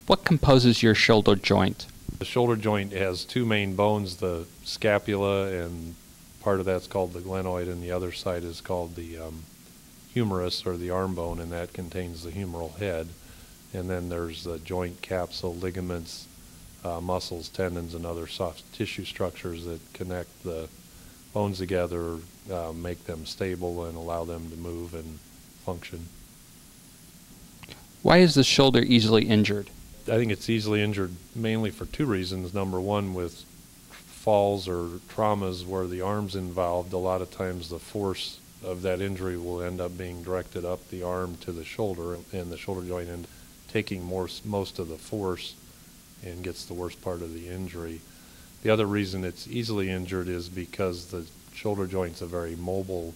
What composes your shoulder joint? The shoulder joint has two main bones, the scapula, and part of that's called the glenoid, and the other side is called the humerus, or the arm bone, and that contains the humeral head. And then there's the joint capsule, ligaments, muscles, tendons, and other soft tissue structures that connect the bones together, make them stable, and allow them to move and function. Why is the shoulder easily injured? I think it's easily injured mainly for two reasons. Number one, with falls or traumas where the arm's involved, a lot of times the force of that injury will end up being directed up the arm to the shoulder, and the shoulder joint end taking most of the force and gets the worst part of the injury. The other reason it's easily injured is because the shoulder joint's a very mobile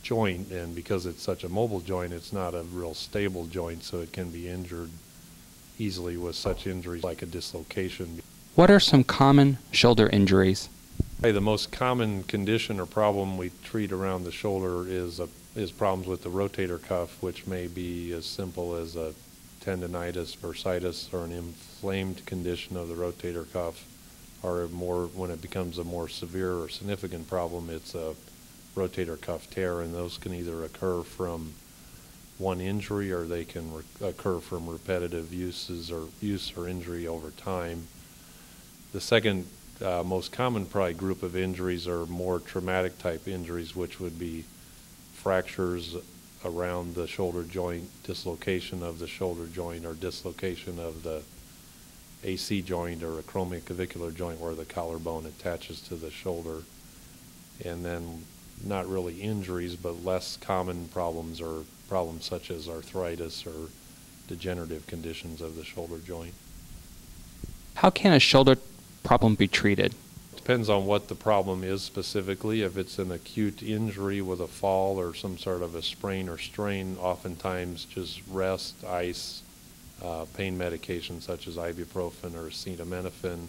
joint, and because it's such a mobile joint, it's not a real stable joint, so it can be injured easily with such injuries like a dislocation. What are some common shoulder injuries? The most common condition or problem we treat around the shoulder is problems with the rotator cuff, which may be as simple as a tendonitis, bursitis, or an inflamed condition of the rotator cuff, or more, when it becomes a more severe or significant problem, it's a rotator cuff tear, and those can either occur from one injury, or they can occur from repetitive use or injury over time. The second most common probably group of injuries are more traumatic type injuries, which would be fractures around the shoulder joint, dislocation of the shoulder joint, or dislocation of the AC joint or acromioclavicular joint where the collarbone attaches to the shoulder. And then not really injuries, but less common problems are problems such as arthritis or degenerative conditions of the shoulder joint. How can a shoulder problem be treated? Depends on what the problem is specifically. If it's an acute injury with a fall or some sort of a sprain or strain, oftentimes just rest, ice, pain medication such as ibuprofen or acetaminophen.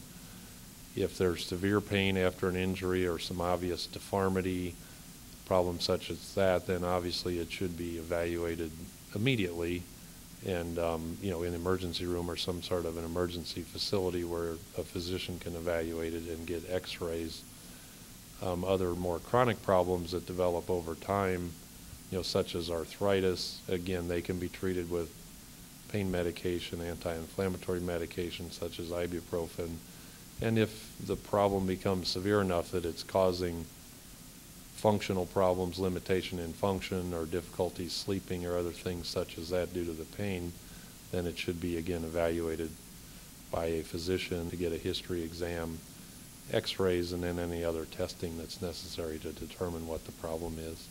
If there's severe pain after an injury or some obvious deformity, problems such as that, then obviously it should be evaluated immediately, and in the emergency room or some sort of an emergency facility where a physician can evaluate it and get x-rays. Other more chronic problems that develop over time, such as arthritis, again, they can be treated with pain medication, anti-inflammatory medication such as ibuprofen. And if the problem becomes severe enough that it's causing functional problems, limitation in function, or difficulty sleeping, or other things such as that due to the pain, then it should be again evaluated by a physician to get a history exam, x-rays, and then any other testing that's necessary to determine what the problem is.